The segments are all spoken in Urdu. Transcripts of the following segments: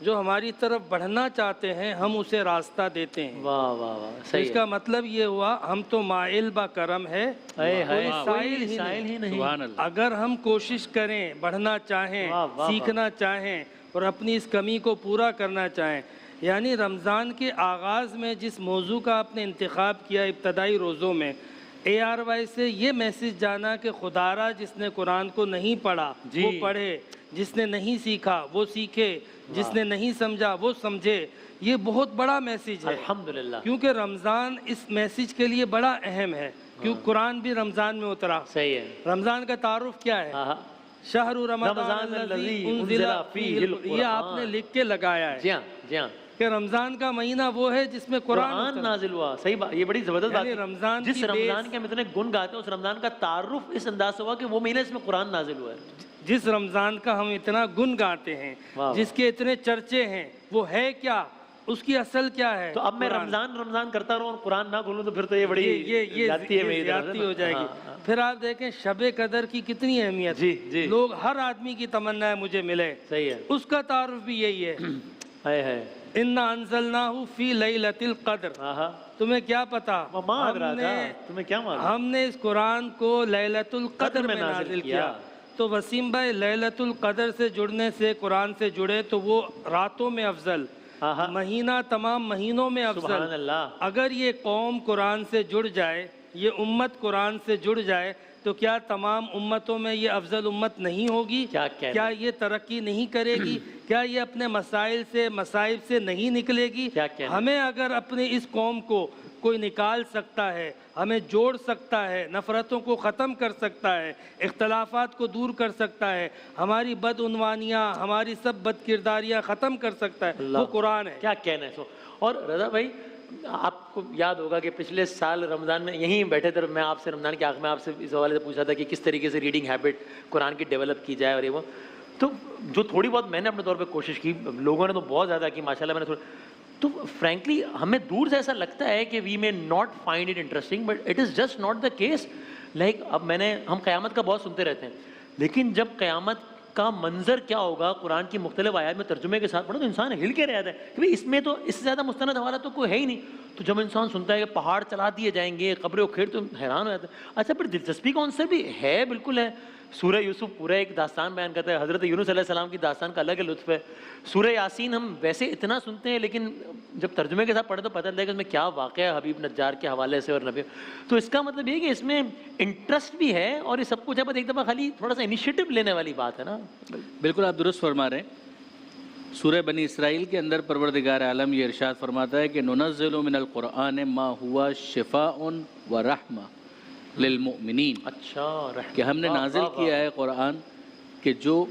جو ہماری طرف بڑھنا چاہتے ہیں ہم اسے راستہ دیتے ہیں۔ واہ واہ واہ، تو صحیح اس کا مطلب یہ ہوا ہم تو مائل با کرم ہے، کوئی سائل ہی نہیں۔ سبحان اللہ۔ اگر ہم کوشش کریں، بڑھنا چاہیں، واہ واہ سیکھنا چاہیں اور اپنی اس کمی کو پورا کرنا چاہیں، یعنی رمضان کے آغاز میں جس موضوع کا آپ نے انتخاب کیا ابتدائی روزوں میں، ARY سے یہ میسج جانا کہ خدا را جس نے قرآن کو نہیں پڑھا وہ پڑھے، جس نے نہیں سیکھا وہ سیکھے، جس نے نہیں سمجھا وہ سمجھے، یہ بہت بڑا میسج ہے الحمدللہ، کیونکہ رمضان اس میسج کے لیے بڑا اہم ہے، کیونکہ قرآن بھی رمضان میں اترا۔ صحیح ہے۔ رمضان کا تعارف کیا ہے؟ شہر رمضان الذی انزل فیہ القرآن، یہ آپ نے لکھ کے لگایا ہے جی ہاں جی ہاں، کہ رمضان کا مہینہ وہ ہے جس میں قرآن نازل ہوا۔ صحیح بات، یہ بڑی زبردست بات یعنی ہے۔ رمضان جس کی رمضان کے ہم اتنے گن گاتے ہیں، اس رمضان کا تعارف اس انداز سے ہوا کہ وہ مہینہ اس میں قرآن نازل ہوا ہے۔ جس رمضان کا ہم اتنا گن گاتے ہیں، جس کے اتنے چرچے ہیں، وہ ہے کیا، اس کی اصل کیا ہے؟ تو اب میں رمضان کرتا رہوں اور قرآن نہ کھولوں تو پھر تو یہ بڑی زیادتی ہے، میری طرف سے زیادتی ہو جائے گی۔ پھر آپ دیکھیں شب قدر کی کتنی اہمیت، لوگ ہر آدمی کی تمنا ہے مجھے ملے، صحیح ہے، اس کا تعارف بھی یہی ہے، ہے ہے اِنَّا أَنزَلْنَاهُ فِي لَيْلَةِ الْقَدْرِ۔ تمہیں کیا پتا، تمہیں کیا معلوم، ہم نے اس قرآن کو لیلۃ القدر میں نازل کیا۔ تو وسیم بھائی، لیلۃ القدر سے جڑنے سے، قرآن سے جڑے تو وہ راتوں میں افضل، مہینہ تمام مہینوں میں افضل۔ سبحان اللہ۔ اگر یہ قوم قرآن سے جڑ جائے، یہ امت قرآن سے جڑ جائے تو کیا تمام امتوں میں یہ افضل امت نہیں ہوگی؟ کیا یہ ترقی نہیں کرے گی؟ کیا یہ اپنے مسائل سے، مصائب سے نہیں نکلے گی؟ ہمیں اگر اپنے اس قوم کو کوئی نکال سکتا ہے، ہمیں جوڑ سکتا ہے، نفرتوں کو ختم کر سکتا ہے، اختلافات کو دور کر سکتا ہے، ہماری بدعنوانیاں، ہماری سب بد کرداریاں ختم کر سکتا ہے، وہ قرآن ہے۔ کیا کہنا ہے سو۔ اور رضا بھائی، آپ کو یاد ہوگا کہ پچھلے سال رمضان میں یہیں بیٹھے تھے، میں آپ سے رمضان کے آخر میں آپ سے اس حوالے سے پوچھا تھا کہ کس طریقے سے ریڈنگ ہیبٹ قرآن کی ڈیولپ کی جائے اور یہ وہ، تو جو تھوڑی بہت میں نے اپنے طور پہ کوشش کی، لوگوں نے تو بہت زیادہ کی ماشاء اللہ، میں نے تو فرینکلی ہمیں دور سے ایسا لگتا ہے کہ وی میں not find it interesting, but it is just not the case. Like اب ہم قیامت کا بہت سنتے رہتے ہیں، لیکن جب قیامت کا منظر کیا ہوگا قرآن کی مختلف آیات میں ترجمے کے ساتھ پڑھو تو انسان ہل کے رہ جاتا ہے کہ اس میں تو اس سے زیادہ مستند حوالہ تو کوئی ہے ہی نہیں۔ تو جب انسان سنتا ہے کہ پہاڑ چلا دیے جائیں گے، قبریں اکھیڑ، تو حیران ہو جاتا ہے۔ اچھا، پھر دلچسپی کا عنصر بھی ہے، بالکل ہے۔ سورہ یوسف پورا ایک داستان بیان کرتا ہے، حضرت یونس علیہ السلام کی داستان کا الگ لطف ہے۔ سورہ یاسین ہم ویسے اتنا سنتے ہیں، لیکن جب ترجمے کے ساتھ پڑھیں تو پتہ چلتا ہے کہ اس میں کیا واقعہ ہے حبیب نجار کے حوالے سے اور نبی۔ تو اس کا مطلب یہ ہے کہ اس میں انٹرسٹ بھی ہے اور یہ سب کچھ ہے، بس ایک دفعہ خالی تھوڑا سا انیشیٹو لینے والی بات ہے نا۔ بالکل آپ درست فرما رہے ہیں۔ سورہ بنی اسرائیل کے اندر پروردگار عالم یہ ارشاد فرماتا ہے کہ ننزل من القرآن ما ہوا شفاء و رحمہ للمؤمنین۔ اچھا، کہ ہم نے نازل کیا ہے قرآن کہ جو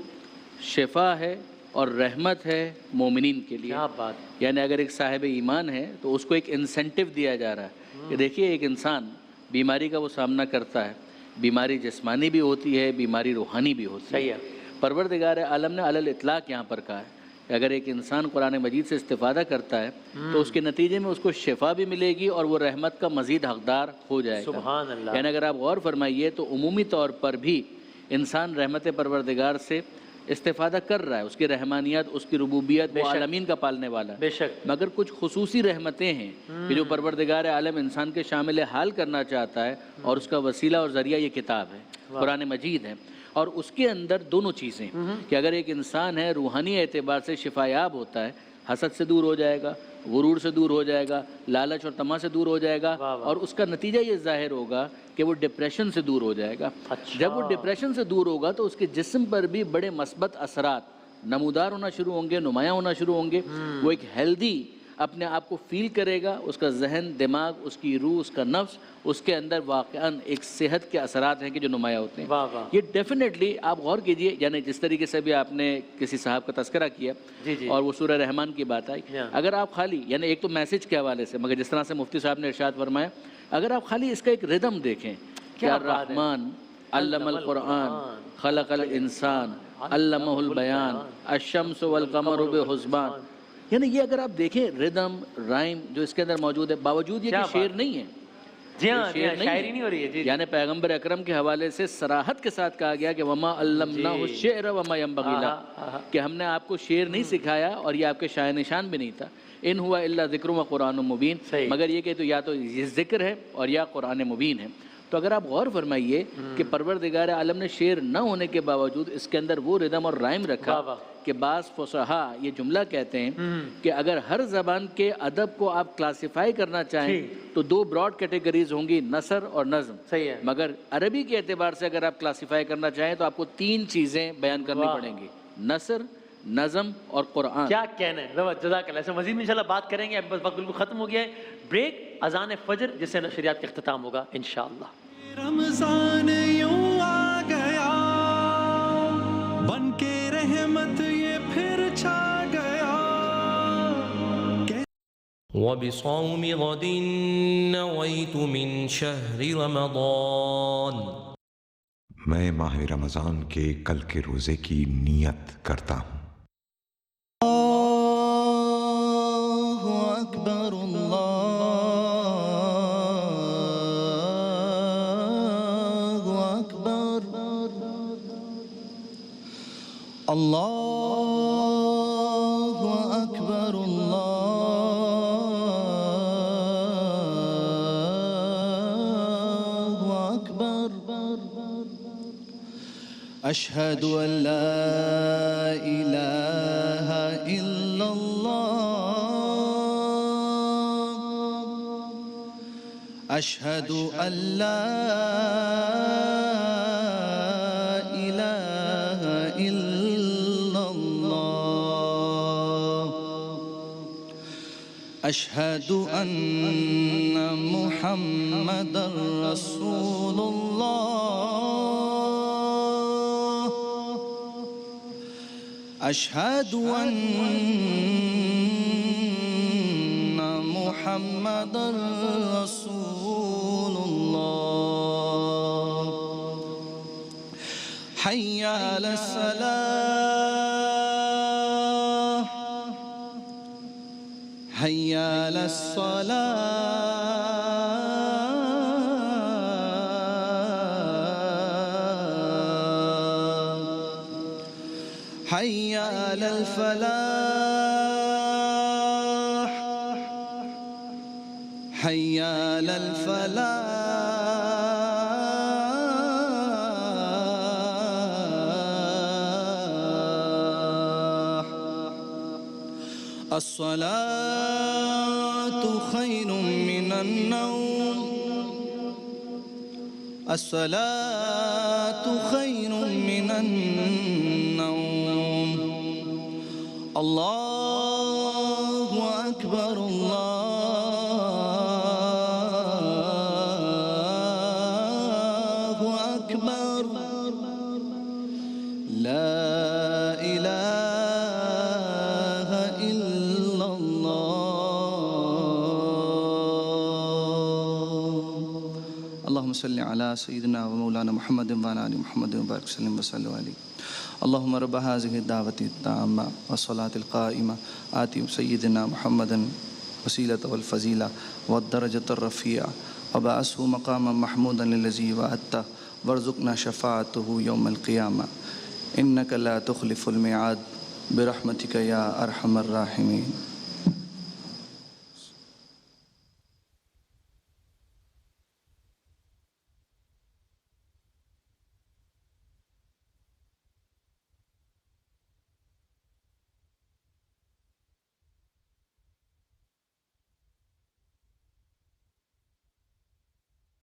شفا ہے اور رحمت ہے مومنین کے لیے۔ کیا بات، یعنی اگر ایک صاحب ایمان ہے تو اس کو ایک انسینٹیو دیا جا رہا ہے کہ دیکھیے ایک انسان بیماری کا وہ سامنا کرتا ہے، بیماری جسمانی بھی ہوتی ہے، بیماری روحانی بھی ہوتی ہے۔ صحیح ہے۔ پروردگار عالم نے علی الاطلاق یہاں پر کہا ہے کہ اگر ایک انسان قرآن مجید سے استفادہ کرتا ہے تو اس کے نتیجے میں اس کو شفا بھی ملے گی اور وہ رحمت کا مزید حقدار ہو جائے گا۔ سبحان اللہ۔ یعنی اگر آپ غور فرمائیے تو عمومی طور پر بھی انسان رحمت پروردگار سے استفادہ کر رہا ہے، اس کی رحمانیت، اس کی ربوبیت، وہ عالمین کا پالنے والا ہے۔ بے شک، مگر کچھ خصوصی رحمتیں ہیں کہ جو پروردگار عالم انسان کے شامل حال کرنا چاہتا ہے، اور اس کا وسیلہ اور ذریعہ یہ کتاب ہے، قرآن مجید ہے۔ اور اس کے اندر دونوں چیزیں کہ اگر ایک انسان ہے روحانی اعتبار سے شفا یاب ہوتا ہے، حسد سے دور ہو جائے گا، غرور سے دور ہو جائے گا، لالچ اور طمع سے دور ہو جائے گا، اور اس کا نتیجہ یہ ظاہر ہوگا کہ وہ ڈپریشن سے دور ہو جائے گا۔ جب وہ ڈپریشن سے دور ہوگا تو اس کے جسم پر بھی بڑے مثبت اثرات نمودار ہونا شروع ہوں گے، نمایاں ہونا شروع ہوں گے۔ وہ ایک ہیلدی اپنے آپ کو فیل کرے گا، اس کا ذہن، دماغ، اس کی روح، اس کا نفس، اس کے اندر واقعاً ایک صحت کے اثرات ہیں کہ جو نمایاں ہوتے ہیں۔ یہ ڈیفینیٹلی آپ غور کیجئے، یعنی جس طریقے سے بھی آپ نے کسی صاحب کا تذکرہ کیا اور وہ سورہ رحمان کی بات آئی، اگر آپ خالی یعنی ایک تو میسج کے حوالے سے، مگر جس طرح سے مفتی صاحب نے ارشاد فرمایا، اگر آپ خالی اس کا ایک ردم دیکھیں کہ الرحمن علم القرآن خلق الانسان علمہ البیان الشمس والقمر بحسبان، یعنی یہ اگر آپ دیکھیں ردم، رائم جو اس کے اندر موجود ہے، باوجود یہ کہ شعر نہیں ہے، جی ہاں شعر نہیں شاعری نہیں ہو رہی ہے جی یعنی پیغمبر اکرم کے حوالے سے صراحت کے ساتھ کہا گیا کہ وما علمناہ الشعر وما ينبغي له، کہ ہم نے آپ کو شعر نہیں سکھایا اور یہ آپ کے شاعر نشان بھی نہیں تھا. ان ہوا الا ذکر و قرآن مبین، مگر یہ کہ تو یا تو یہ ذکر ہے اور یا قرآن مبین ہے. تو اگر آپ غور فرمائیے کہ پروردگار عالم نے شعر نہ ہونے کے باوجود اس کے اندر وہ ردم اور رائم رکھا کہ بعض فصحا یہ جملہ کہتے ہیں کہ اگر ہر زبان کے ادب کو آپ کلاسیفائی کرنا چاہیں تو دو براڈ کیٹیگریز ہوں گی، نثر اور نظم. صحیح ہے. مگر عربی کے اعتبار سے اگر آپ کلاسیفائی کرنا چاہیں تو آپ کو تین چیزیں بیان کرنی پڑیں گی: نثر، نظم اور قرآن. کیا کہنا ہے، جزاک اللہ. ایسے مزید میں انشاءاللہ بات کریں گے، اب بس وقت بالکل ختم ہو گیا ہے. بریک، اذان فجر جس سے نشریات کا اختتام ہوگا انشاءاللہ. رمضان یوں آ گیا بن کے رحمت یہ پھر چھا گیا. وبصوم غد نويت من شهر رمضان. میں ماہ رمضان کے کل کے روزے کی نیت کرتا ہوں. اللہ اکبر اللہ اکبر اللہ اکبر اللہ اکبر. اشہد ان لا الہ الا اللہ. اشہد ان لا الہ الا اللہ. اشہد ان محمد رسول اللہ. اشہد ان محمد رسول اللہ. حی علی الصلاة، حی علی الصلاة، حی علی الفلاح، حی علی الفلاح. الصلاة خير من النوم، الصلاة خير من النوم. الله أكبر الله أكبر. لا إله إلا الله. اللهم صل على سيدنا ومولانا محمد وعلى آل محمد وبارك وسلم وصلوا عليه. اللهم رب هذه الدعوة التامة والصلاة القائمة آت سيدنا محمدا وسيلة والفضيلة والدرجة الرفيعة وبعثه مقاما محمودا الذي وعدته وارزقنا شفاعته يوم القيامة إنك لا تخلف الميعاد برحمتك يا أرحم الراحمين.